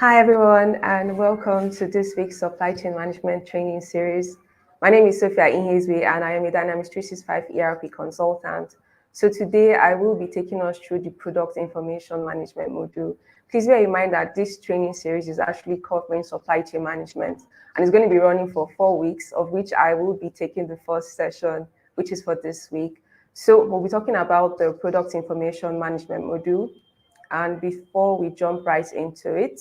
Hi, everyone, and welcome to this week's Supply Chain Management Training Series. My name is Sophia Inhezwe, and I am a Dynamics 365 ERP consultant. So today, I will be taking us through the Product Information Management module. Please bear in mind that this training series is actually covering supply chain management, and it's going to be running for 4 weeks, of which I will be taking the first session, which is for this week. So we'll be talking about the Product Information Management module. And before we jump right into it,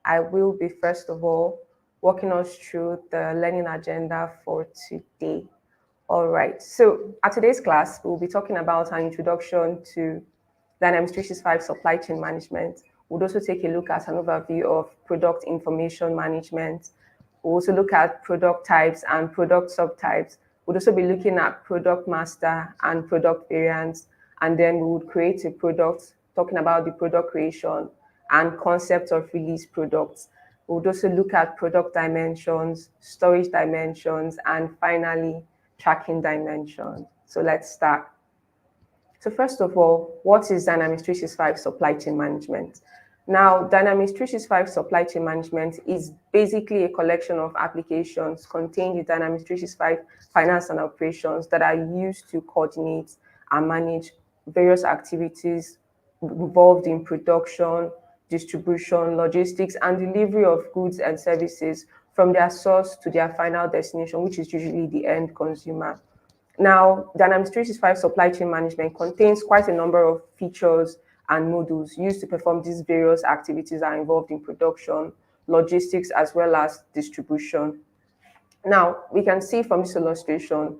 I will be, first of all, walking us through the learning agenda for today. All right, so at today's class, we'll be talking about an introduction to Dynamics 365 supply chain management. We'll also take a look at an overview of product information management. We'll also look at product types and product subtypes. We'll also be looking at product master and product variants. And then we would create a product, talking about the product creation and concept of release products. We would also look at product dimensions, storage dimensions, and finally, tracking dimensions. So let's start. So first of all, what is Dynamics 365 supply chain management? Now, Dynamics 365 supply chain management is basically a collection of applications contained in Dynamics 365 finance and operations that are used to coordinate and manage various activities involved in production, distribution, logistics, and delivery of goods and services from their source to their final destination, which is usually the end consumer. Now, Dynamics 365 supply chain management contains quite a number of features and modules used to perform these various activities that are involved in production, logistics, as well as distribution. Now, we can see from this illustration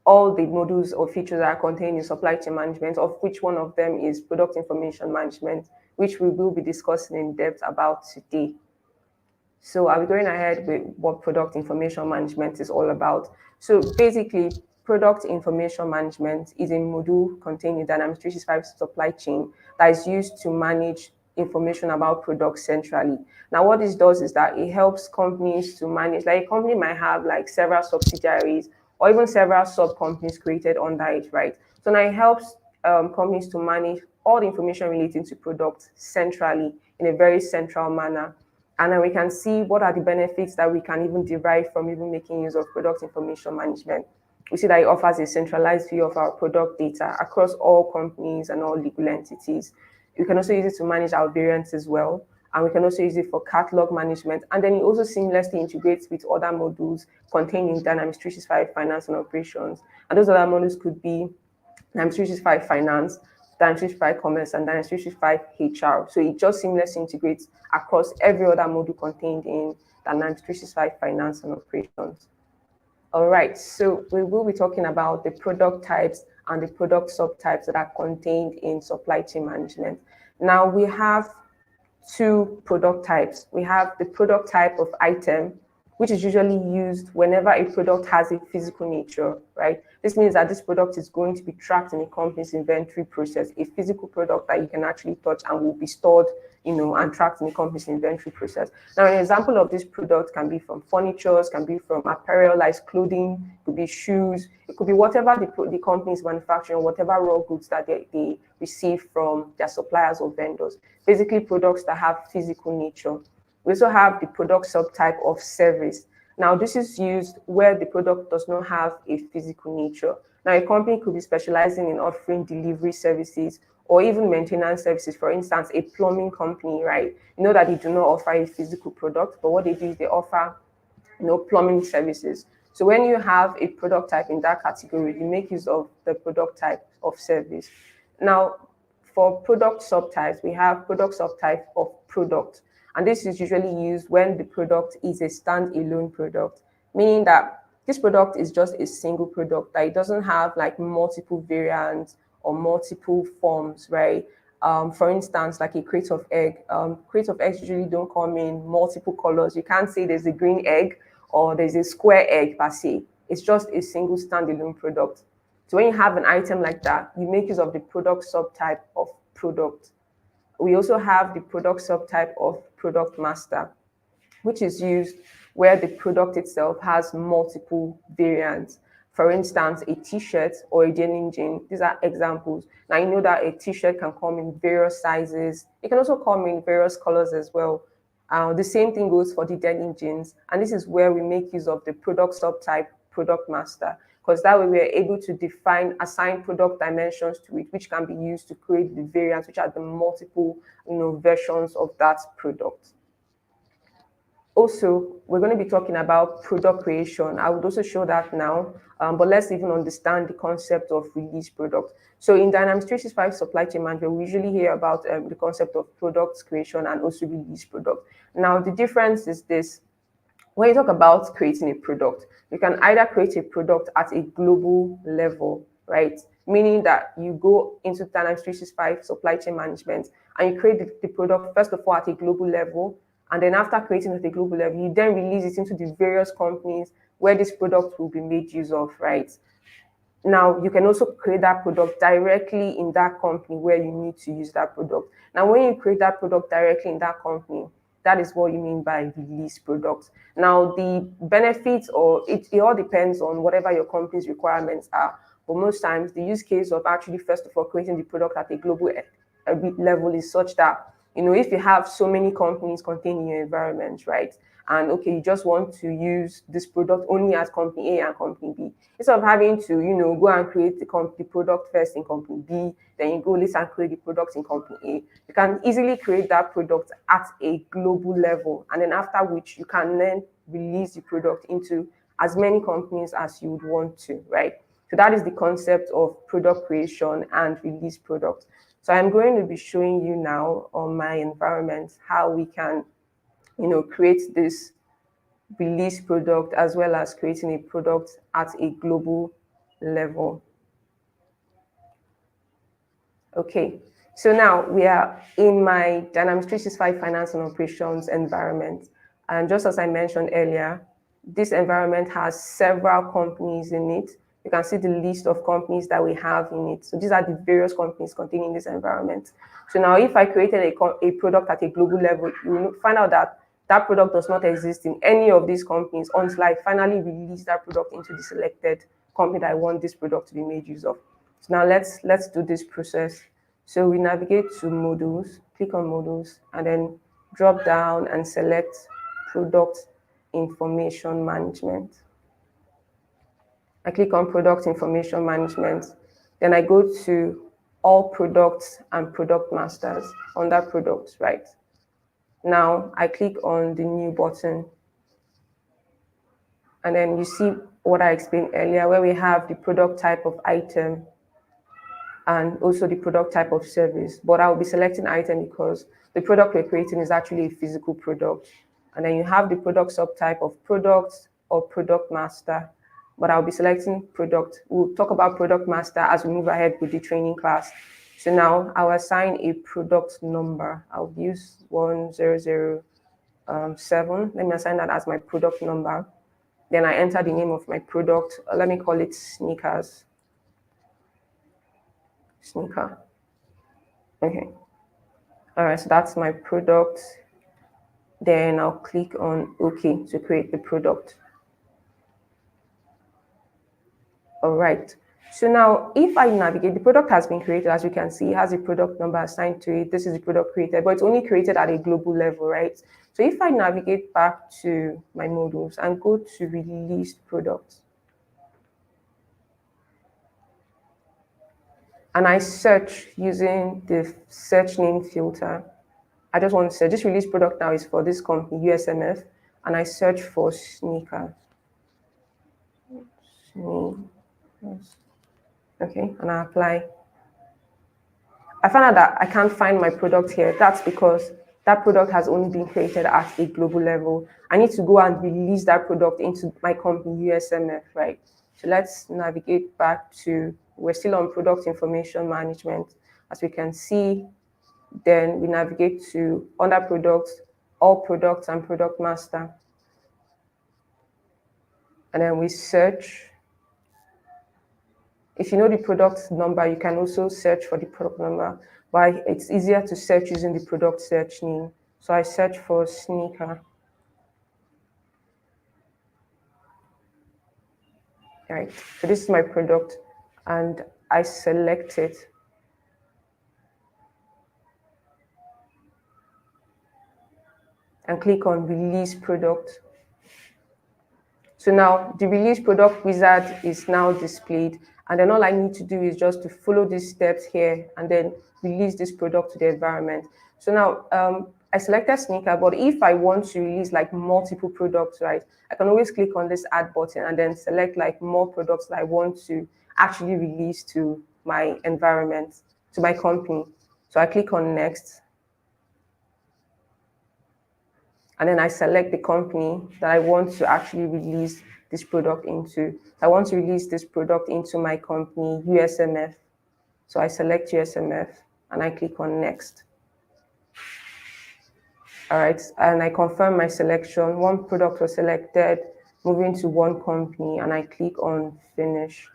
all the modules or features that are contained in supply chain management, of which one of them is product information management, which we will be discussing in depth about today. So I'll be going ahead with what product information management is all about. So basically, product information management is a module contained in Dynamics 365 supply chain that is used to manage information about products centrally. Now, what this does is that it helps companies to manage, like a company might have like several subsidiaries or even several sub-companies created under it, right? So now it helps companies to manage all the information relating to products centrally in a very central manner. And then we can see what are the benefits that we can even derive from even making use of product information management. We see that it offers a centralized view of our product data across all companies and all legal entities. We can also use it to manage our variants as well. And we can also use it for catalog management. And then it also seamlessly integrates with other modules contained in Dynamics 365 Finance and Operations. And those other modules could be Dynamics 365 Finance, Dynamics 365 Commerce, and Dynamics 365 HR. So it just seamlessly integrates across every other module contained in Dynamics 365 Finance and Operations. All right, so we will be talking about the product types and the product subtypes that are contained in supply chain management. Now we have two product types. We have the product type of item, which is usually used whenever a product has a physical nature, right? This means that this product is going to be tracked in a company's inventory process, a physical product that you can actually touch and will be stored, and tracked in a company's inventory process. Now, an example of this product can be from furniture, can be from apparel, like clothing, it could be shoes, it could be whatever the company is manufacturing, whatever raw goods that they receive from their suppliers or vendors. Basically, products that have physical nature. We also have the product subtype of service. Now, this is used where the product does not have a physical nature. Now, a company could be specializing in offering delivery services or even maintenance services. For instance, a plumbing company, right? You know that they do not offer a physical product, but what they do is they offer, plumbing services. So when you have a product type in that category, you make use of the product type of service. Now, for product subtypes, we have product subtype of product. And this is usually used when the product is a standalone product, meaning that this product is just a single product, that it doesn't have like multiple variants or multiple forms, right? For instance, like a crate of egg. Crate of eggs usually don't come in multiple colors. You can't say there's a green egg or there's a square egg per se. It's just a single standalone product. So when you have an item like that, you make use of the product subtype of product. We also have the product subtype of product master, which is used where the product itself has multiple variants. For instance, a t-shirt or a denim jean. These are examples. Now, you know that a t-shirt can come in various sizes. It can also come in various colors as well. The same thing goes for the denim jeans. And this is where we make use of the product subtype product master, because that way we're able to assign product dimensions to it, which can be used to create the variants, which are the multiple, versions of that product. Also, we're going to be talking about product creation. I would also show that now, but let's even understand the concept of release product. So in Dynamics 365 supply chain management, we usually hear about the concept of product creation and also release product. Now, the difference is this. When you talk about creating a product, you can either create a product at a global level, right? Meaning that you go into Dynamics 365 supply chain management and you create the product, first of all, at a global level. And then after creating it at a global level, you then release it into the various companies where this product will be made use of, right? Now, you can also create that product directly in that company where you need to use that product. Now, when you create that product directly in that company, that is what you mean by release product. Now, the benefits, or it all depends on whatever your company's requirements are. But most times, the use case of actually, first of all, creating the product at a global level is such that, if you have so many companies contained in your environment, right? And okay, you just want to use this product only as company A and company B. Instead of having to, go and create the product first in company B, then you go later and create the product in company A. You can easily create that product at a global level. And then after which you can then release the product into as many companies as you would want to, right? So that is the concept of product creation and release product. So I'm going to be showing you now on my environment how we can, create this release product as well as creating a product at a global level. Okay, so now we are in my Dynamics 365 Finance and Operations environment. And just as I mentioned earlier, this environment has several companies in it. You can see the list of companies that we have in it. So these are the various companies containing this environment. So now if I created a product at a global level, you will find out that that product does not exist in any of these companies until I finally release that product into the selected company that I want this product to be made use of. So now let's do this process. So we navigate to modules, click on modules, and then drop down and select product information management. I click on product information management. Then I go to all products and product masters under products, right? Now I click on the new button. And then you see what I explained earlier, where we have the product type of item and also the product type of service. But I'll be selecting item because the product we're creating is actually a physical product. And then you have the product subtype of product or product master. But I'll be selecting product. We'll talk about product master as we move ahead with the training class. So now I'll assign a product number. I'll use 1007. Let me assign that as my product number. Then I enter the name of my product. Let me call it sneakers. Sneaker. Okay. All right, so that's my product. Then I'll click on OK to create the product. All right. So now if I navigate, the product has been created. As you can see, it has a product number assigned to it. This is the product created, but it's only created at a global level, right? So if I navigate back to my modules and go to release products, and I search using the search name filter, I just want to say this release product now is for this company, USMF, and I search for sneaker. Okay, and I apply. I found out that I can't find my product here. That's because that product has only been created at a global level. I need to go and release that product into my company, USMF, right? So let's navigate back to, we're still on product information management. As we can see, then we navigate to under products, all products and product master. And then we search. If you know the product number, you can also search for the product number, but it's easier to search using the product search name. So I search for sneaker. All right, so this is my product and I select it. and click on release product. So now the release product wizard is now displayed, and then all I need to do is just to follow these steps here and then release this product to the environment. So now I selected sneaker, but if I want to release like multiple products, right, I can always click on this add button and then select like more products that I want to actually release to my environment, to my company. So I click on next, and then I select the company that I want to actually release this product into. I want to release this product into my company, USMF. So I select USMF and I click on next. All right, and I confirm my selection. One product was selected, moving to one company, and I click on finish.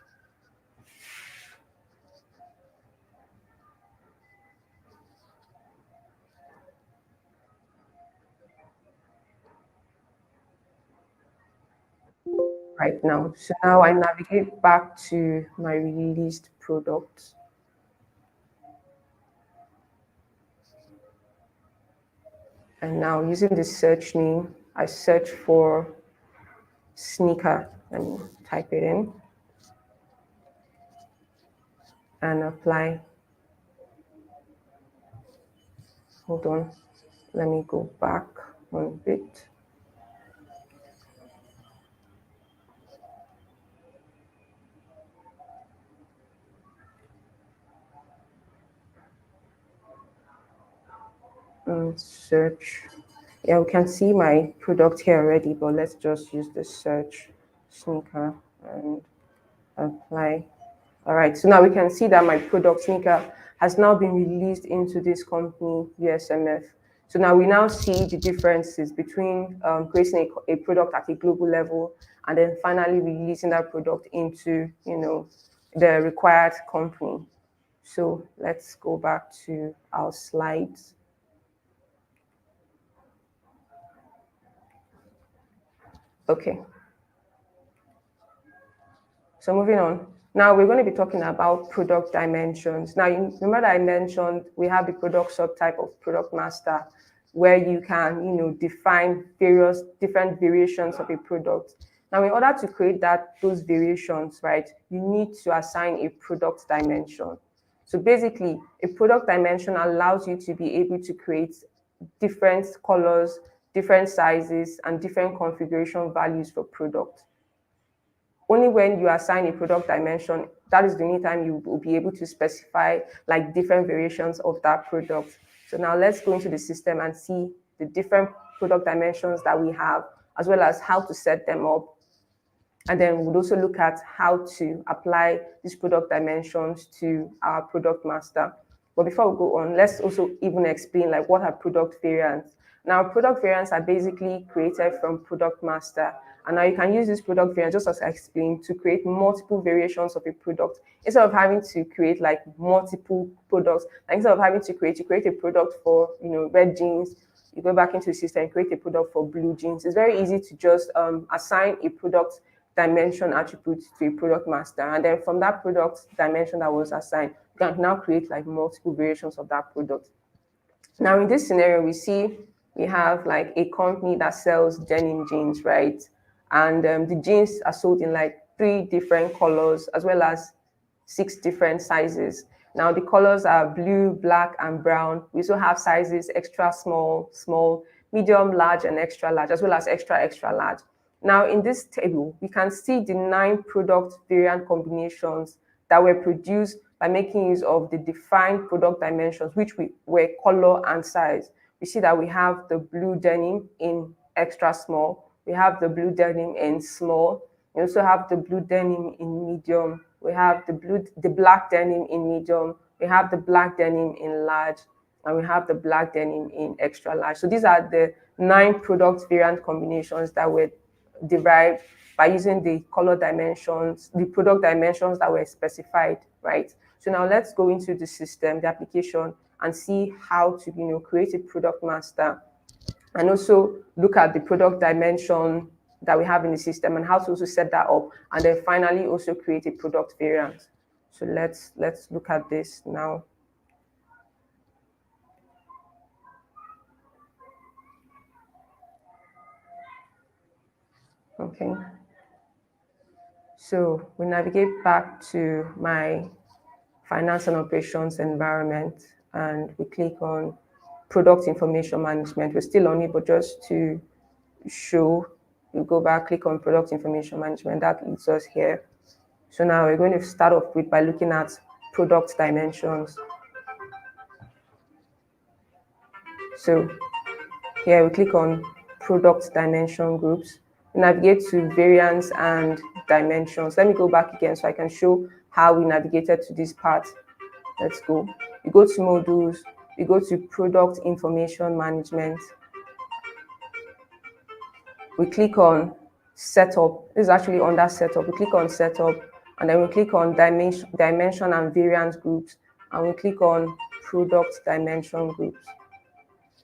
Right now. So now I navigate back to my released product. And now using the search name, I search for sneaker and type it in and apply. Hold on, let me go back one bit. Search. Yeah, we can see my product here already, but let's just use the search sneaker and apply. All right, so now we can see that my product sneaker has now been released into this company, USMF. So now we now see the differences between creating a product at a global level and then finally releasing that product into, the required company. So let's go back to our slides. Okay. So moving on. Now we're going to be talking about product dimensions. Now, you remember that I mentioned we have the product subtype of product master, where you can, define various different variations of a product. Now, in order to create those variations, right, you need to assign a product dimension. So basically, a product dimension allows you to be able to create different colors, different sizes, and different configuration values for product. Only when you assign a product dimension, that is the only time you will be able to specify like different variations of that product. So now let's go into the system and see the different product dimensions that we have, as well as how to set them up. And then we'll also look at how to apply these product dimensions to our product master. But before we go on, let's also even explain like what are product variants. Now, product variants are basically created from product master. And now you can use this product variant, just as I explained, to create multiple variations of a product. Instead of having to create like multiple products, like instead of having to create, you create a product for, red jeans, you go back into the system and create a product for blue jeans. It's very easy to just assign a product dimension attribute to a product master. And then from that product dimension that was assigned, you can now create like multiple variations of that product. Now, in this scenario, we have like a company that sells denim jeans, right? And the jeans are sold in like 3 different colors as well as 6 different sizes. Now, the colors are blue, black, and brown. We also have sizes extra small, small, medium, large, and extra large, as well as extra, extra large. Now, in this table, we can see the 9 product variant combinations that were produced by making use of the defined product dimensions, which were color and size. We see that we have the blue denim in extra small, we have the blue denim in small, we also have the blue denim in medium, we have the black denim in medium, we have the black denim in large, and we have the black denim in extra large. So these are the 9 product variant combinations that were derived by using the color dimensions, the product dimensions that were specified, right? So now let's go into the system, the application, and see how to, create a product master, and also look at the product dimension that we have in the system and how to also set that up, and then finally also create a product variant. So let's look at this now. Okay. So we navigate back to my finance and operations environment and we click on product information management. We're still on it, but just to show, you go back, click on product information management. That leads us here. So now we're going to start off with by looking at product dimensions. So here we click on product dimension groups. We navigate to variance and dimensions. Let me go back again so I can show how we navigated to this part. Let's go. You go to modules, you go to product information management. We click on setup. This is actually under setup. We click on setup and then we click on dimension and variance groups and we click on product dimension groups.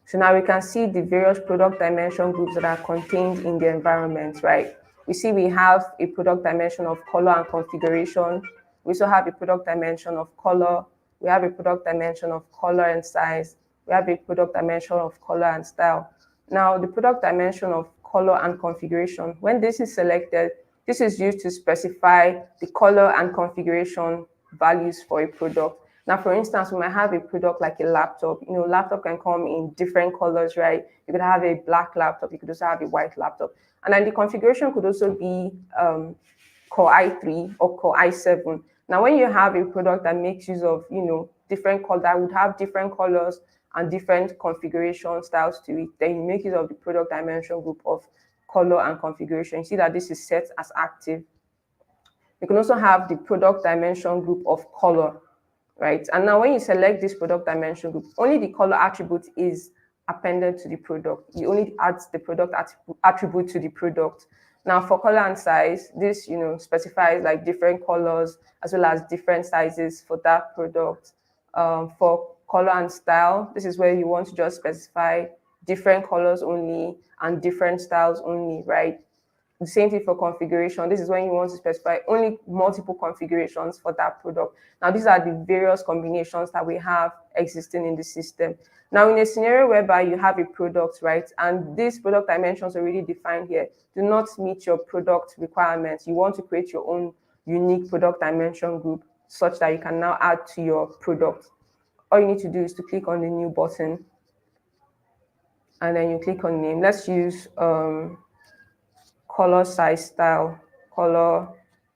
So now we can see the various product dimension groups that are contained in the environment, right? We see we have a product dimension of color and configuration. We also have a product dimension of color. We have a product dimension of color and size. We have a product dimension of color and style. Now, the product dimension of color and configuration, when this is selected, this is used to specify the color and configuration values for a product. Now, for instance, we might have a product like a laptop. You know, laptop can come in different colors, right? You could have a black laptop. You could also have a white laptop. And then the configuration could also be Core i3 or Core i7. Now, when you have a product that makes use of, you know, different colors, that would have different colors and different configuration styles to it, then you make use of the product dimension group of color and configuration. You see that this is set as active. You can also have the product dimension group of color, right? And now when you select this product dimension group, only the color attribute is appended to the product. You only add the product attribute to the product. Now for color and size, this, you know, specifies like different colors as well as different sizes for that product. For color and style, this is where you want to just specify different colors only and different styles only, right? The same thing for configuration. This is when you want to specify only multiple configurations for that product. Now, these are the various combinations that we have existing in the system. Now, in a scenario whereby you have a product, right, and these product dimensions are already defined here, do not meet your product requirements. You want to create your own unique product dimension group such that you can now add to your product. All you need to do is to click on the new button and then you click on name. Let's use color, size, style, color,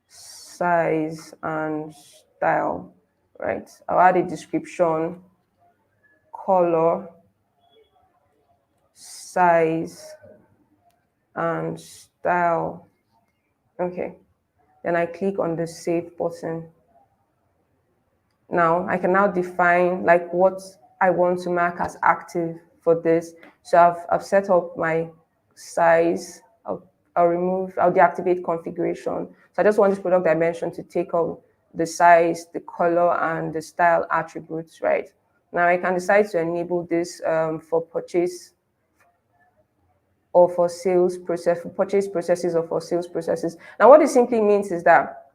size, and style, right? I'll add a description, color, size, and style. Okay, then I click on the save button. Now I can now define like what I want to mark as active for this. So I've set up my size. I'll deactivate configuration. So I just want this product dimension to take up the size, the color, and the style attributes, right? Now I can decide to enable this for purchase or for sales process, for purchase processes or for sales processes. Now what this simply means is that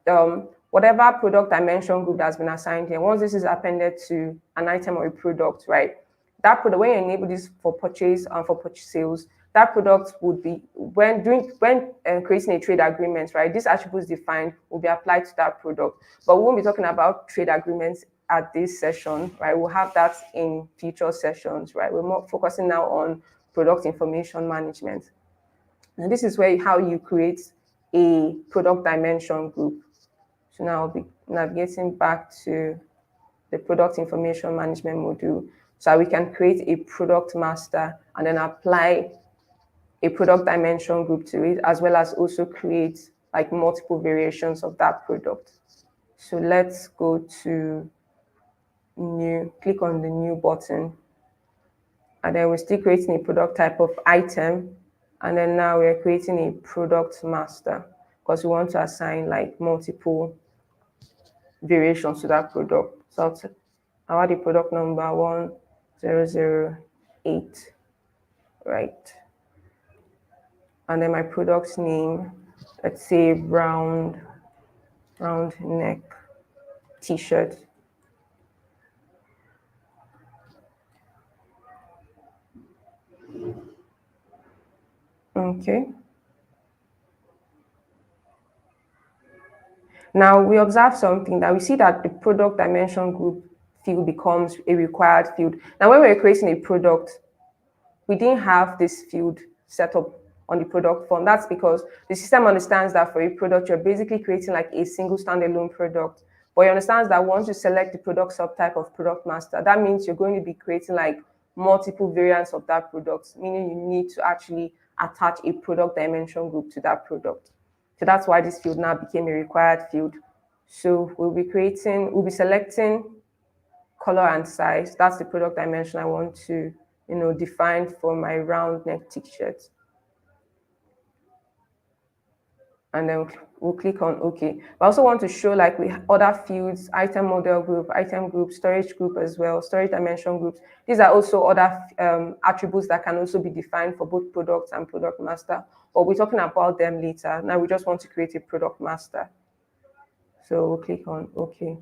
whatever product dimension group that's been assigned here, once this is appended to an item or a product, right? That product, when you enable this for purchase and for purchase sales, that product would be when creating a trade agreement, right? These attributes defined will be applied to that product. But we won't be talking about trade agreements at this session, right? We'll have that in future sessions, right? We're more focusing now on product information management. And this is where how you create a product dimension group. So now I'll be navigating back to the product information management module so we can create a product master and then apply a product dimension group to it, as well as also create like multiple variations of that product. So let's go to new, click on the new button. And then we're still creating a product type of item. And then now we're creating a product master because we want to assign like multiple variations to that product. So I'll add the product number 1008, right? And then my product name, let's say round neck t-shirt. Okay. Now we observe something that we see that the product dimension group field becomes a required field. Now when we're creating a product, we didn't have this field set up on the product form. That's because the system understands that for a product, you're basically creating like a single standalone product. But it understands that once you select the product subtype of product master, that means you're going to be creating like multiple variants of that product, meaning you need to actually attach a product dimension group to that product. So that's why this field now became a required field. So we'll be selecting color and size. That's the product dimension I want to, define for my round neck t-shirt. And then we'll click on OK. I also want to show like we other fields, item model group, storage group as well, storage dimension groups. These are also other attributes that can also be defined for both products and product master. But we're talking about them later. Now we just want to create a product master. So we'll click on OK.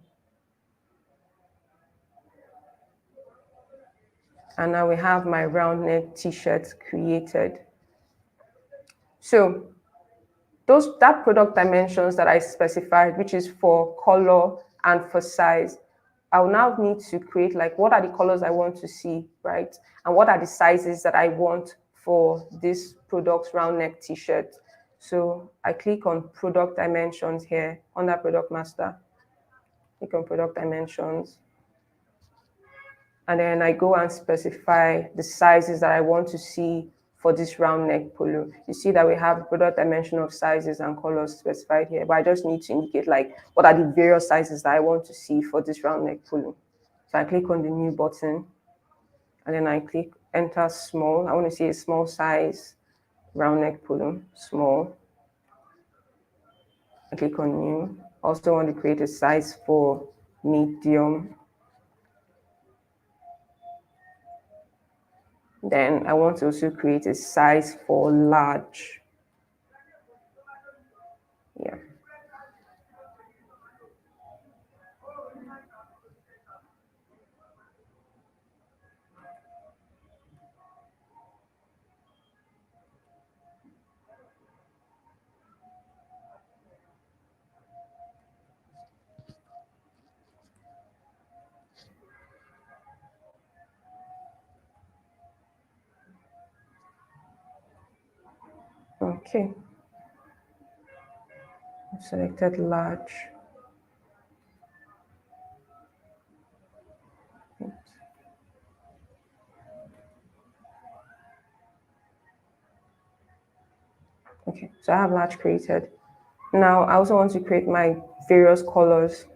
And now we have my round neck t-shirt created. So that product dimensions that I specified, which is for color and for size, I will now need to create like what are the colors I want to see, right? And what are the sizes that I want for this product round neck t-shirt. So I click on product dimensions here under product master. Click on product dimensions. And then I go and specify the sizes that I want to see for this round neck polo. You see that we have product dimension of sizes and colors specified here, but I just need to indicate like what are the various sizes that I want to see for this round neck polo. So I click on the new button and then I click enter small. I want to see a small size round neck polo, small. I click on new. Also want to create a size for medium. Then I want to also create a size for large. Yeah. Okay. I've selected large. Okay, so I have large created. Now I also want to create my various colors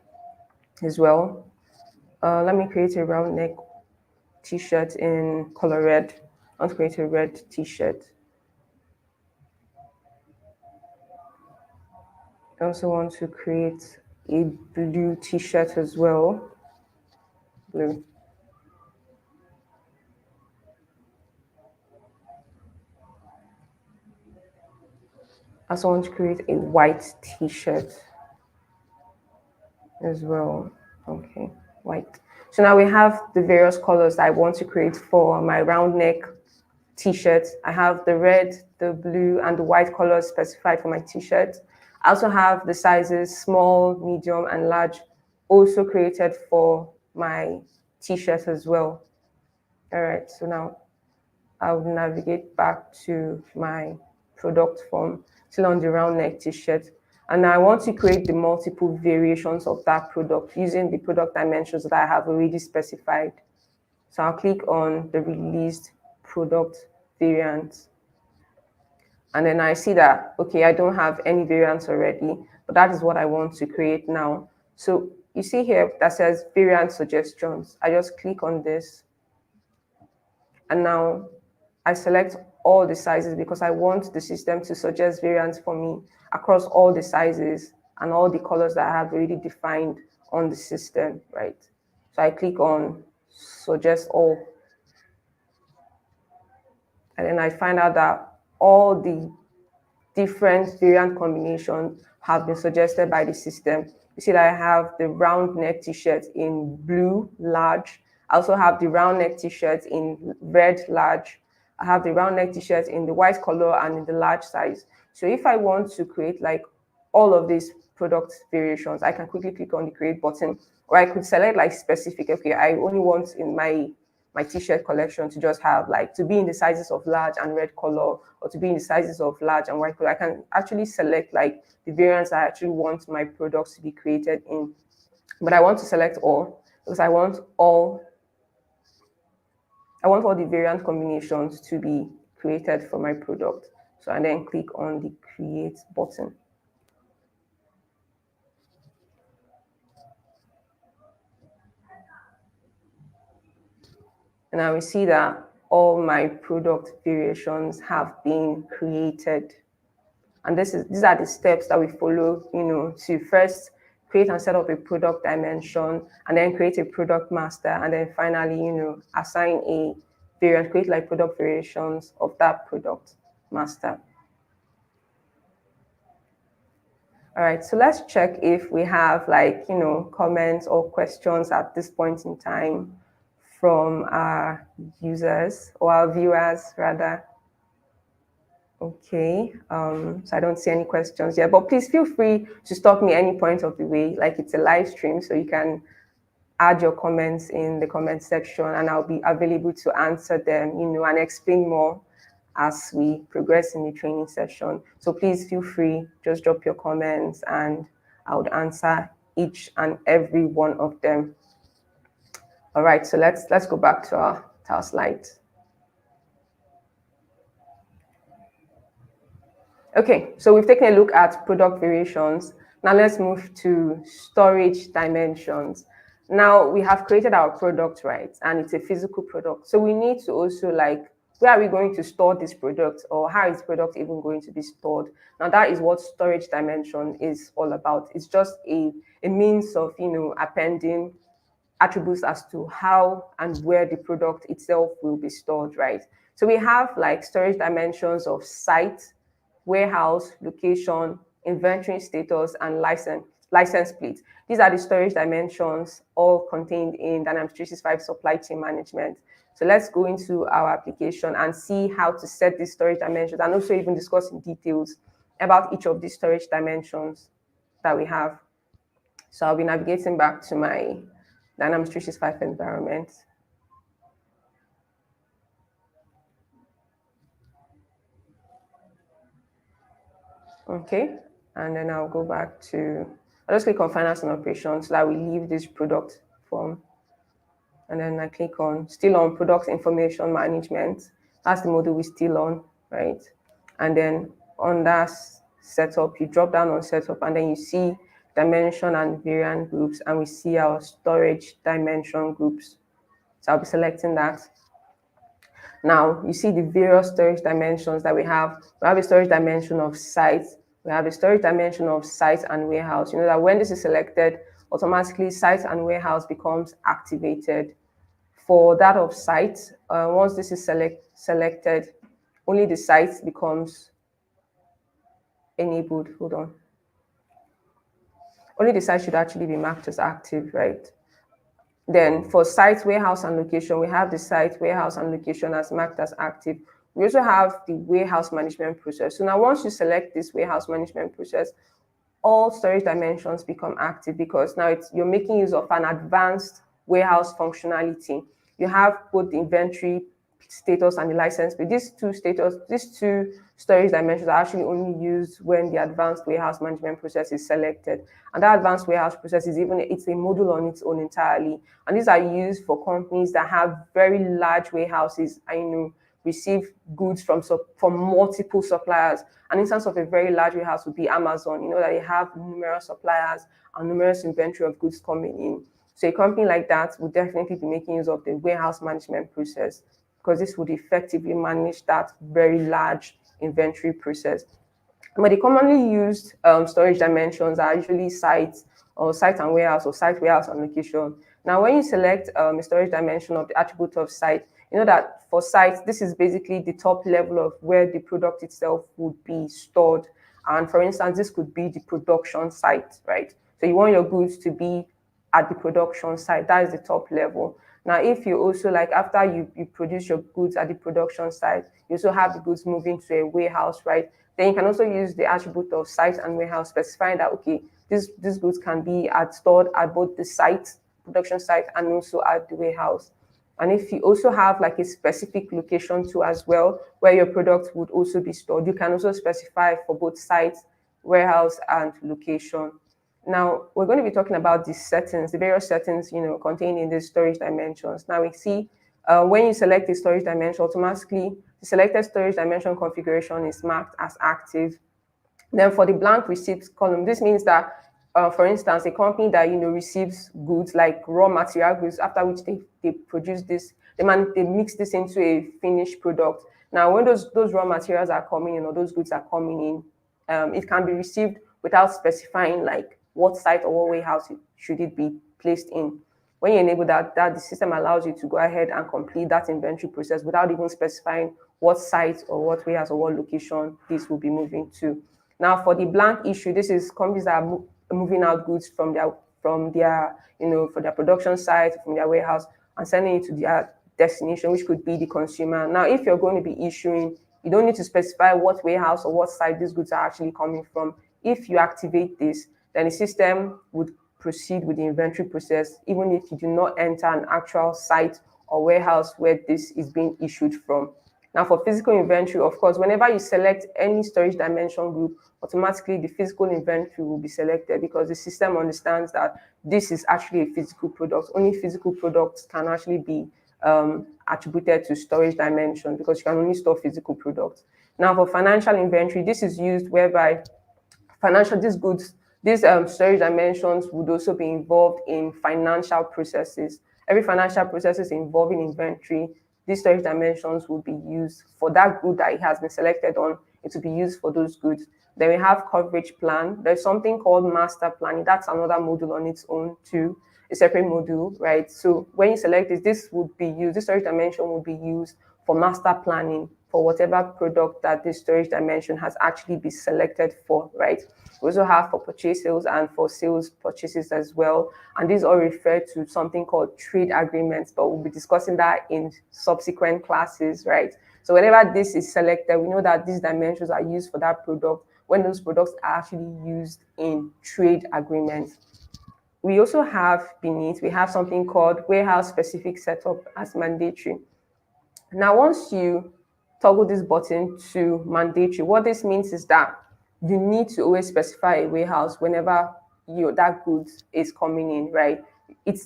as well. Let me create a round neck t-shirt in color red. I want to create a red t-shirt. I also want to create a blue t-shirt as well. Blue. I also want to create a white t-shirt as well. Okay, white. So now we have the various colors that I want to create for my round neck t-shirt. I have the red, the blue, and the white colors specified for my t-shirt. I also have the sizes small, medium, and large also created for my t-shirt as well. All right, so now I'll navigate back to my product form, still on the round neck t-shirt. And I want to create the multiple variations of that product using the product dimensions that I have already specified. So I'll click on the released product variant. And then I see that, okay, I don't have any variants already, but that is what I want to create now. So you see here that says variant suggestions. I just click on this. And now I select all the sizes because I want the system to suggest variants for me across all the sizes and all the colors that I have already defined on the system, right? So I click on suggest all. And then I find out that all the different variant combinations have been suggested by the system. You see that I have the round neck t-shirt in blue, large. I also have the round neck t-shirt in red, large. I have the round neck t-shirt in the white color and in the large size. So if I want to create like all of this product variations, I can quickly click on the create button, or I could select like specific, okay, I only want in my t-shirt collection to just have like to be in the sizes of large and red color, or to be in the sizes of large and white color. I can actually select like the variants I actually want my products to be created in. But I want to select all because I want all the variant combinations to be created for my product. So and then click on the create button. And I will see that all my product variations have been created. And these are the steps that we follow, to first create and set up a product dimension, and then create a product master, and then finally, assign a variant, create like product variations of that product master. All right, so let's check if we have like, comments or questions at this point in time from our users or our viewers rather. Okay, so I don't see any questions yet, but please feel free to stop me any point of the way. Like, it's a live stream, so you can add your comments in the comment section and I'll be available to answer them, and explain more as we progress in the training session. So please feel free, just drop your comments and I would answer each and every one of them. All right, so let's go back to our slides. Okay, so we've taken a look at product variations. Now let's move to storage dimensions. Now we have created our product, right? And it's a physical product. So we need to also like, where are we going to store this product, or how is product even going to be stored? Now that is what storage dimension is all about. It's just a means of, appending attributes as to how and where the product itself will be stored, right? So we have like storage dimensions of site, warehouse, location, inventory status, and license plate. These are the storage dimensions all contained in Dynamics 365 Supply Chain Management. So let's go into our application and see how to set these storage dimensions, and also even discuss in details about each of these storage dimensions that we have. So I'll be navigating back to my Dynamics 365 environment. Okay, and then I'll go back to, I'll just click on finance and operations so that we leave this product form. And then I click on, still on product information management. That's the module we're still on, right? And then on that setup, you drop down on setup and then you see dimension and variant groups, and we see our storage dimension groups. So I'll be selecting that. Now you see the various storage dimensions that we have. We have a storage dimension of site. We have a storage dimension of site and warehouse. You know that when this is selected, automatically site and warehouse becomes activated. For that of site, once this is selected, only the site becomes enabled. Hold on. Only the site should actually be marked as active, right? Then for site, warehouse, and location, we have the site, warehouse, and location as marked as active. We also have the warehouse management process. So now once you select this warehouse management process, all storage dimensions become active, because now you're making use of an advanced warehouse functionality. You have both the inventory status and the license, but these two storage dimensions are actually only used when the advanced warehouse management process is selected. And that advanced warehouse process it's a module on its own entirely. And these are used for companies that have very large warehouses and receive goods from multiple suppliers. An instance of a very large warehouse would be Amazon. You know that they have numerous suppliers and numerous inventory of goods coming in. So a company like that would definitely be making use of the warehouse management process, because this would effectively manage that very large inventory process. But the commonly used storage dimensions are usually site and warehouse, or site, warehouse, and location. Now, when you select a storage dimension of the attribute of site, you know that for site, this is basically the top level of where the product itself would be stored. And for instance, this could be the production site, right? So you want your goods to be at the production site. That is the top level. Now, if you also like after you produce your goods at the production site, you also have the goods moving to a warehouse, right? Then you can also use the attribute of site and warehouse, specifying that okay, these goods can be stored at both the site, production site, and also at the warehouse. And if you also have like a specific location too as well, where your product would also be stored, you can also specify for both sites, warehouse, and location. Now, we're going to be talking about the settings, the various settings, contained in the storage dimensions. Now we see when you select the storage dimension, automatically the selected storage dimension configuration is marked as active. Then for the blank receipts column, this means that, for instance, a company that receives goods like raw material goods, after which they produce this, they mix this into a finished product. Now, when those raw materials are coming in or those goods are coming in, it can be received without specifying like what site or what warehouse should it be placed in. When you enable that, the system allows you to go ahead and complete that inventory process without even specifying what site or what warehouse or what location this will be moving to. Now, for the blank issue, this is companies that are moving out goods from their for their production site, from their warehouse, and sending it to their destination, which could be the consumer. Now, if you're going to be issuing, you don't need to specify what warehouse or what site these goods are actually coming from. If you activate this, then the system would proceed with the inventory process, even if you do not enter an actual site or warehouse where this is being issued from. Now, for physical inventory, of course, whenever you select any storage dimension group, automatically the physical inventory will be selected because the system understands that this is actually a physical product. Only physical products can actually be attributed to storage dimension because you can only store physical products. Now, for financial inventory, this is used whereby these storage dimensions would also be involved in financial processes. Every financial processes involving inventory, these storage dimensions will be used for that good that it has been selected on. It will be used for those goods. Then we have coverage plan. There's something called master planning. That's another module on its own too, a separate module, right? So when you select this would be used, this storage dimension will be used for master planning for whatever product that this storage dimension has actually been selected for, right? We also have for purchase sales and for sales purchases as well. And these all refer to something called trade agreements, but we'll be discussing that in subsequent classes, right? So whenever this is selected, we know that these dimensions are used for that product when those products are actually used in trade agreements. We also have beneath, we have something called warehouse specific setup as mandatory. Now, once you toggle this button to mandatory, what this means is that you need to always specify a warehouse whenever that goods is coming in, right? It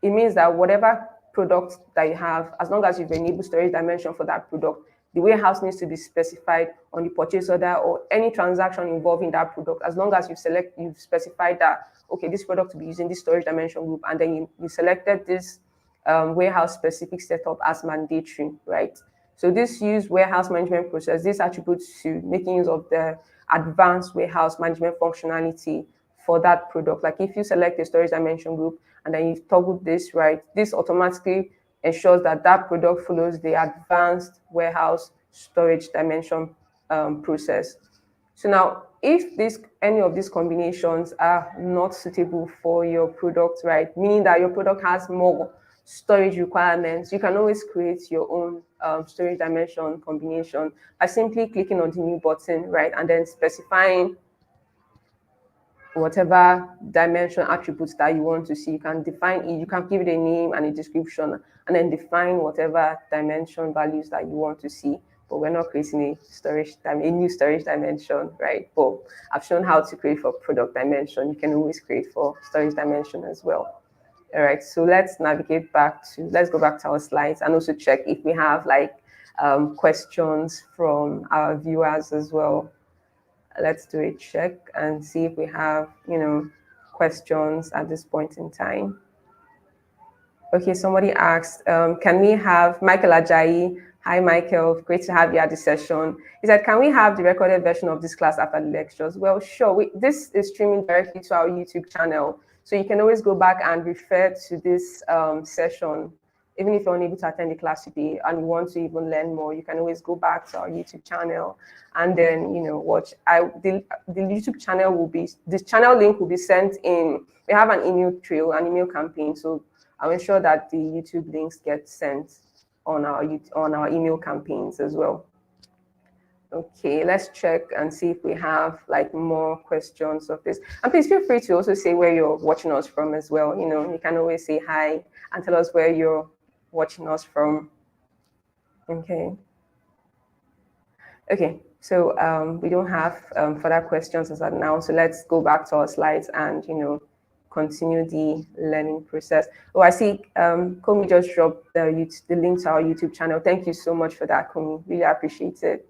means that whatever product that you have, as long as you've enabled storage dimension for that product, the warehouse needs to be specified on the purchase order or any transaction involving that product. As long as you've specified that, okay, this product will be using this storage dimension group, and then you selected this warehouse specific setup as mandatory, right? So this use warehouse management process, this attributes to making use of the advanced warehouse management functionality for that product. Like if you select a storage dimension group and then you toggle this, right, this automatically ensures that that product follows the advanced warehouse storage dimension process. So now, if any of these combinations are not suitable for your product, right, meaning that your product has more storage requirements, you can always create your own storage dimension combination by simply clicking on the new button, right, and then specifying whatever dimension attributes that you want to see. You can define it, you can give it a name and a description, and then define whatever dimension values that you want to see. But we're not creating a new storage dimension, right? But I've shown how to create for product dimension. You can always create for storage dimension as well. All right, so let's go back to our slides and also check if we have like questions from our viewers as well. Let's do a check and see if we have, questions at this point in time. Okay, somebody asked, can we have Michael Ajayi? Hi, Michael. Great to have you at the session. He said, can we have the recorded version of this class after the lectures? Well, sure. This is streaming directly to our YouTube channel. So you can always go back and refer to this session even if you're unable to attend the class today and you want to even learn more, you can always go back to our YouTube channel and then, watch. The YouTube channel this channel link will be sent in. We have an email trail, an email campaign. So I'll ensure that the YouTube links get sent on our email campaigns as well. Okay, let's check and see if we have like more questions of this. And please feel free to also say where you're watching us from as well. You can always say hi and tell us where you're watching us from. Okay. Okay, so we don't have further questions as of now. So let's go back to our slides and, continue the learning process. Oh, I see Komi just dropped the link to our YouTube channel. Thank you so much for that, Komi. Really appreciate it.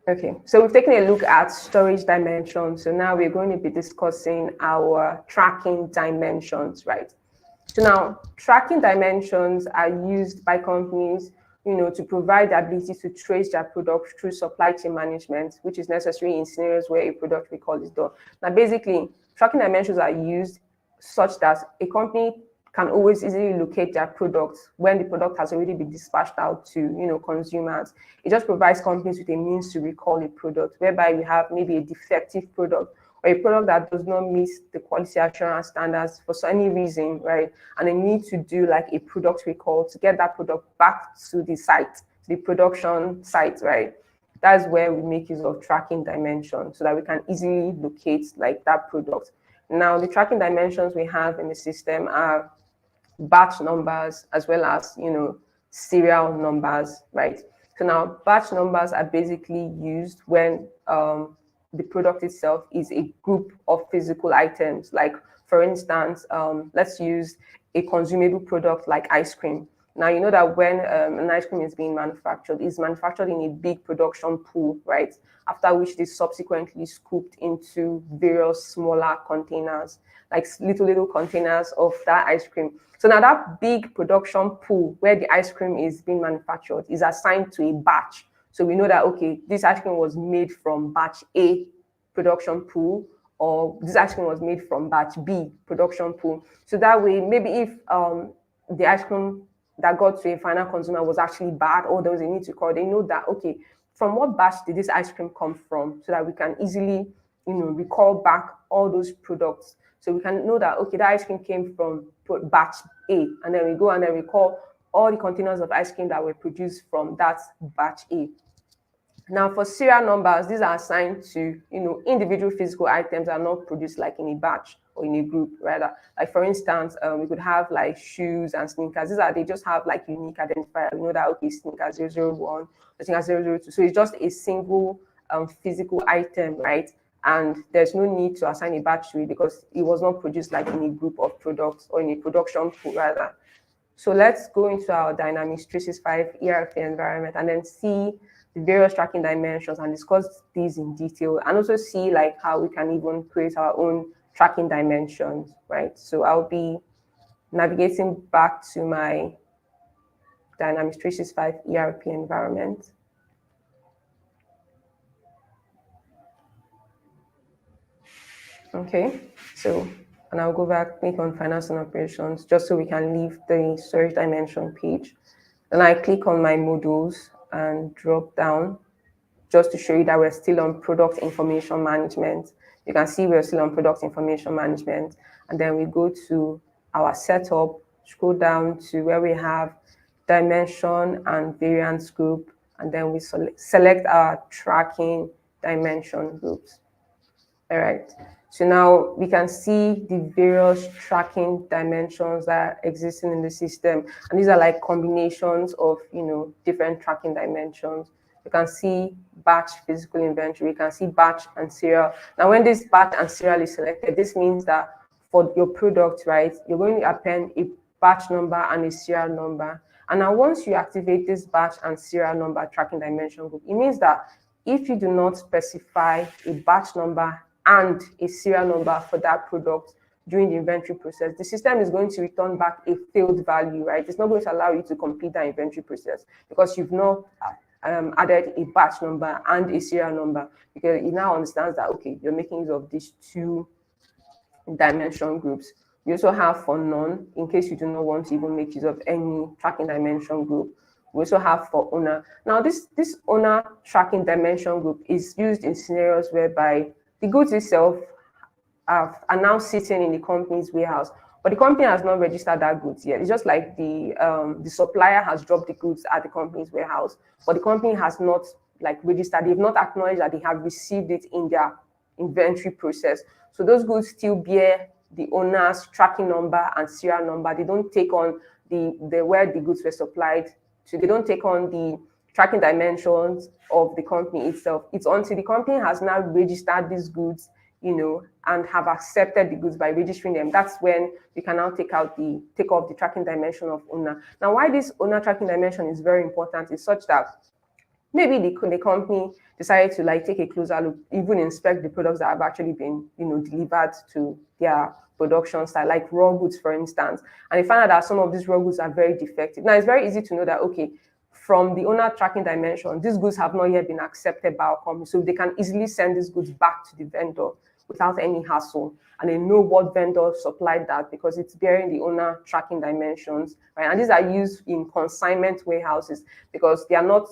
Okay, so we've taken a look at storage dimensions. So now we're going to be discussing our tracking dimensions, right? So now tracking dimensions are used by companies, to provide the ability to trace their product through supply chain management, which is necessary in scenarios where a product recall is done. Now, basically, tracking dimensions are used such that a company can always easily locate their products when the product has already been dispatched out to, consumers. It just provides companies with a means to recall a product, whereby we have maybe a defective product or a product that does not meet the quality assurance standards for any reason, right? And they need to do like a product recall to get that product back to the site, to the production site, right? That's where we make use of tracking dimensions so that we can easily locate like that product. Now, the tracking dimensions we have in the system are batch numbers as well as, serial numbers, right? So now batch numbers are basically used when the product itself is a group of physical items. Like, for instance, let's use a consumable product like ice cream. Now, you know that when an ice cream is being manufactured, it's manufactured in a big production pool, right? After which it is subsequently scooped into various smaller containers, like little containers of that ice cream. So now that big production pool where the ice cream is being manufactured is assigned to a batch. So we know that, okay, this ice cream was made from batch A production pool, or this ice cream was made from batch B production pool. So that way, maybe if the ice cream that got to a final consumer was actually bad, or there was a need to call, they know that, okay, from what batch did this ice cream come from, so that we can easily, recall back all those products. So we can know that, okay, that ice cream came from batch A, and then we go and then recall all the containers of ice cream that were produced from that batch A. Now, for serial numbers, these are assigned to, individual physical items that are not produced like in a batch or in a group, rather. Like, for instance, we could have like shoes and sneakers. They just have like unique identifier. We know that, okay, sneakers 001, sneakers 002. So it's just a single physical item, right? And there's no need to assign a batch to it because it was not produced like in a group of products or in a production pool, rather. So let's go into our Dynamics 365 ERP environment and then see the various tracking dimensions and discuss these in detail, and also see like how we can even create our own tracking dimensions, right? So I'll be navigating back to my Dynamics 365 ERP environment. Okay, so, and I'll go back, click on finance and operations, just so we can leave the storage dimension page. Then I click on my modules and drop down just to show you that we're still on product information management. You can see we're still on product information management. And then we go to our setup, scroll down to where we have dimension and variance group. And then we select our tracking dimension groups. All right. So now we can see the various tracking dimensions that are existing in the system. And these are like combinations of, different tracking dimensions. You can see batch physical inventory. You can see batch and serial. Now, when this batch and serial is selected, this means that for your product, right, you're going to append a batch number and a serial number. And now once you activate this batch and serial number tracking dimension group, it means that if you do not specify a batch number and a serial number for that product during the inventory process, the system is going to return back a failed value, right? It's not going to allow you to complete that inventory process because you've not added a batch number and a serial number, because it now understands that, okay, you're making use of these two dimension groups. We also have for none, in case you do not want to even make use of any tracking dimension group. We also have for owner. Now, this owner tracking dimension group is used in scenarios whereby the goods itself are now sitting in the company's warehouse, but the company has not registered that goods yet. It's just like the supplier has dropped the goods at the company's warehouse, but the company has not like registered. They've not acknowledged that they have received it in their inventory process. So those goods still bear the owner's tracking number and serial number. They don't take on the where the goods were supplied to. They don't take on the tracking dimensions of the company itself. It's until the company has now registered these goods, and have accepted the goods by registering them. That's when you can now take off the tracking dimension of owner. Now, why this owner tracking dimension is very important is such that maybe the company decided to like take a closer look, even inspect the products that have actually been, delivered to their production site, like raw goods, for instance. And they find out that some of these raw goods are very defective. Now, it's very easy to know that, okay, from the owner tracking dimension, these goods have not yet been accepted by our company. So they can easily send these goods back to the vendor without any hassle. And they know what vendor supplied that because it's bearing the owner tracking dimensions, right? And these are used in consignment warehouses because they are not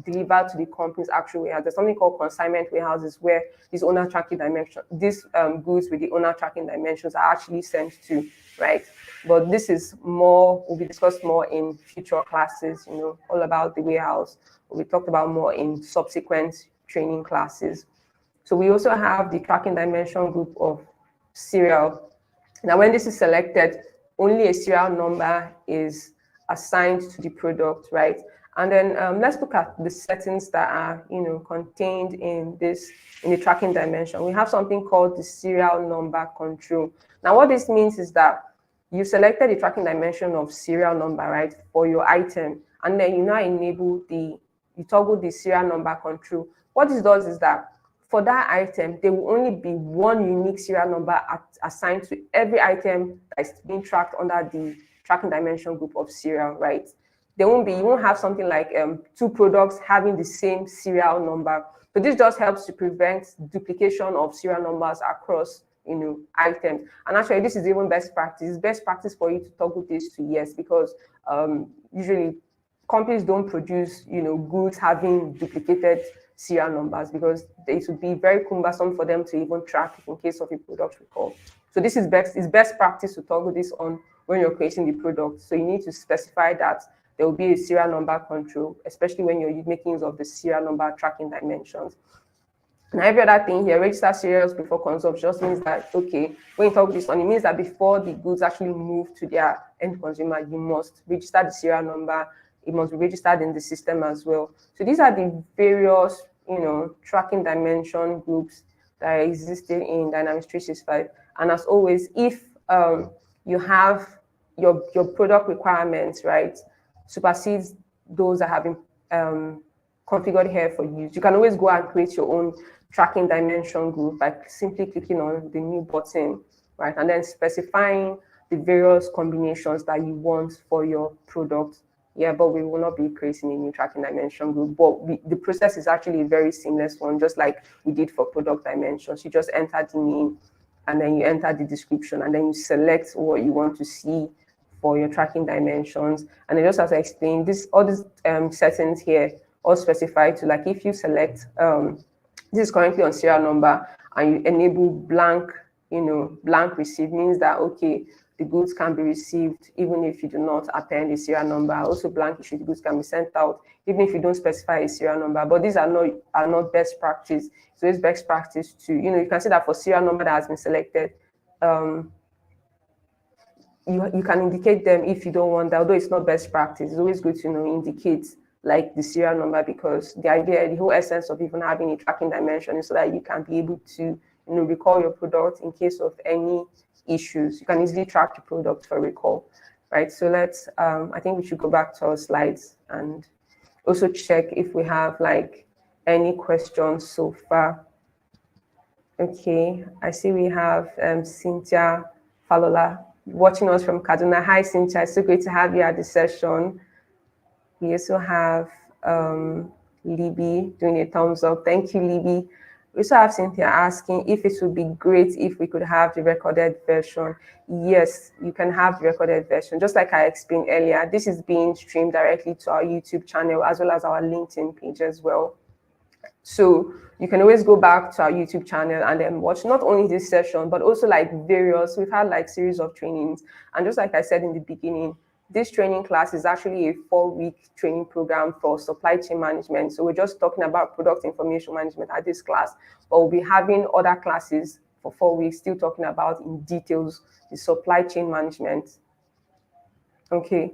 delivered to the company's actual warehouse. There's something called consignment warehouses where these owner tracking dimensions, these goods with the owner tracking dimensions are actually sent to, right? But this is more, will be discussed more in future classes, all about the warehouse. We talked about more in subsequent training classes. So we also have the tracking dimension group of serial. Now, when this is selected, only a serial number is assigned to the product, right? And then let's look at the settings that are, contained in the tracking dimension. We have something called the serial number control. Now, what this means is that you selected the tracking dimension of serial number, right, for your item, and then you now you toggle the serial number control. What this does is that for that item, there will only be one unique serial number assigned to every item that is being tracked under the tracking dimension group of serial, right? You won't have something like two products having the same serial number. So this just helps to prevent duplication of serial numbers across items. And actually, this is even best practice. It's best practice for you to toggle this to yes, because usually companies don't produce goods having duplicated serial numbers because it would be very cumbersome for them to even track it in case of a product recall. So this is best practice to toggle this on when you're creating the product. So you need to specify that there will be a serial number control, especially when you're making use of the serial number tracking dimensions. Now, every other thing here, register serials before consumption, just means that, okay, when you toggle this on, it means that before the goods actually move to their end consumer, you must register the serial number. It must be registered in the system as well. So these are the various, tracking dimension groups that are existing in Dynamics 365. And as always, if you have your product requirements, right, supersedes those that have been configured here for use, you can always go and create your own tracking dimension group by simply clicking on the new button, right, and then specifying the various combinations that you want for your product. Yeah, but we will not be creating a new tracking dimension group. But the process is actually a very seamless one, just like we did for product dimensions. You just enter the name, and then you enter the description, and then you select what you want to see for your tracking dimensions. And then just as I explained, all these settings here all specified to, like, if you select this is currently on serial number and you enable blank receive, means that, okay, the goods can be received even if you do not append a serial number. Also, blank issue, the goods can be sent out even if you don't specify a serial number. But these are not best practice. So it's best practice to, you can see that for serial number that has been selected, you can indicate them if you don't want that, although it's not best practice. It's always good to indicate like the serial number, because the whole essence of even having a tracking dimension is so that you can be able to recall your product in case of any issues. You can easily track the product for recall, right? So let's I think we should go back to our slides and also check if we have like any questions so far. Okay, I see we have Cynthia Falola watching us from Kaduna. Hi, Cynthia, it's so great to have you at the session. We also have Libby doing a thumbs up. Thank you, Libby. We also have Cynthia asking if it would be great if we could have the recorded version. Yes, you can have the recorded version. Just like I explained earlier, this is being streamed directly to our YouTube channel as well as our LinkedIn page as well. So you can always go back to our YouTube channel and then watch not only this session, but also like various, we've had like series of trainings. And just like I said in the beginning, this training class is actually a 4-week training program for supply chain management. So we're just talking about product information management at this class, but we'll be having other classes for 4 weeks, still talking about in details the supply chain management. Okay.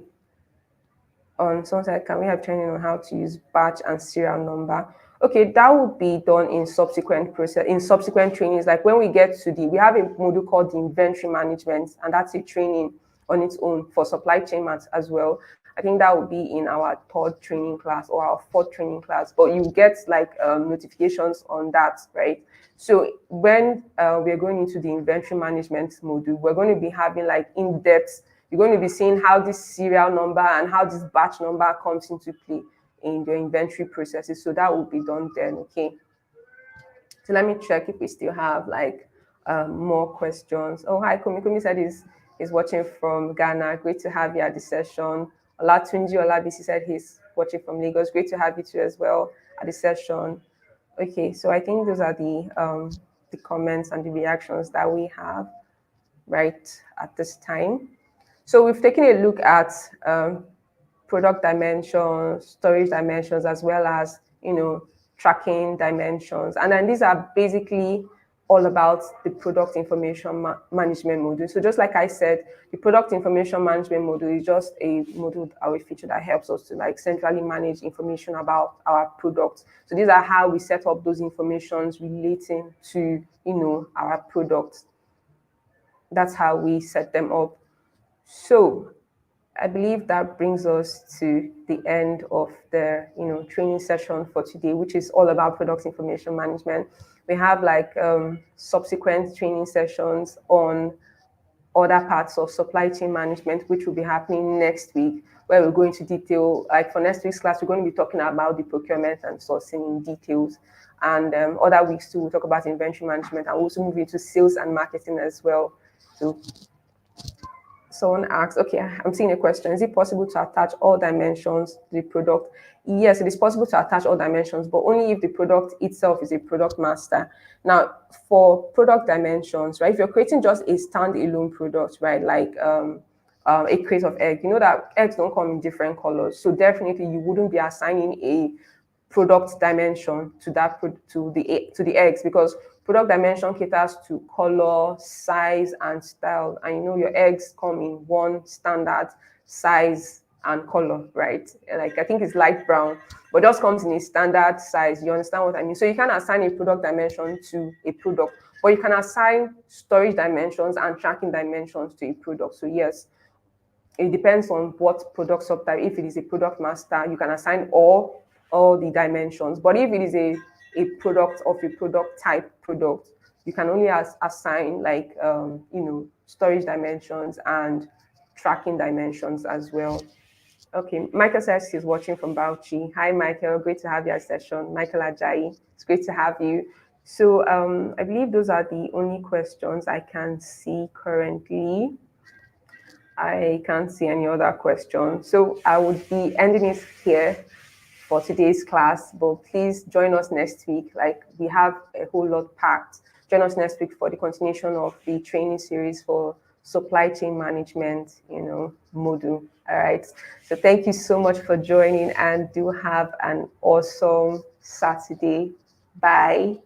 Someone said, can we have training on how to use batch and serial number? Okay, that would be done in subsequent trainings. Like when we get to we have a module called the inventory management, and that's a training on its own for supply chain maths as well. I think that would be in our 3rd training class or our 4th training class, but you get like notifications on that, right? So when we're going into the inventory management module, we're going to be having like in-depth, you're going to be seeing how this serial number and how this batch number comes into play in your inventory processes. So that will be done then, okay? So let me check if we still have like more questions. Oh, hi, Kumi. Kumi said he's watching from Ghana. Great to have you at the session. Olatunji Olabisi said he's watching from Lagos. Great to have you too as well at the session. Okay, so I think those are the comments and the reactions that we have right at this time. So we've taken a look at product dimensions, storage dimensions, as well as, tracking dimensions. And then these are basically all about the product information management module. So just like I said, the product information management module is just a module, our feature that helps us to like centrally manage information about our products. So these are how we set up those informations relating to, our products. That's how we set them up. So I believe that brings us to the end of the training session for today, which is all about product information management. We have like subsequent training sessions on other parts of supply chain management, which will be happening next week, where we're going to detail, like for next week's class, we're going to be talking about the procurement and sourcing in details. And other weeks too, we'll talk about inventory management and also move into sales and marketing as well. So someone asks, okay, I'm seeing a question. Is it possible to attach all dimensions to the product? Yes, it is possible to attach all dimensions, but only if the product itself is a product master. Now, for product dimensions, right, if you're creating just a standalone product, right, like a crate of egg, you know that eggs don't come in different colors. So definitely you wouldn't be assigning a product dimension to the eggs, because product dimension caters to color, size, and style. And your eggs come in one standard size and color, right? Like I think it's light brown, but just comes in a standard size. You understand what I mean? So you can assign a product dimension to a product, but you can assign storage dimensions and tracking dimensions to a product. So yes, it depends on what product subtype. If it is a product master, you can assign all the dimensions. But if it is a product of a product type product, you can only assign like storage dimensions and tracking dimensions as well. Okay, Michael says he's watching from Bauchi. Hi, Michael. Great to have you at session. Michael Ajayi, it's great to have you. So I believe those are the only questions I can see currently. I can't see any other questions. So I would be ending it here for today's class, but please join us next week. Like we have a whole lot packed. Join us next week for the continuation of the training series for supply chain management, module. All right. So thank you so much for joining, and do have an awesome Saturday. Bye.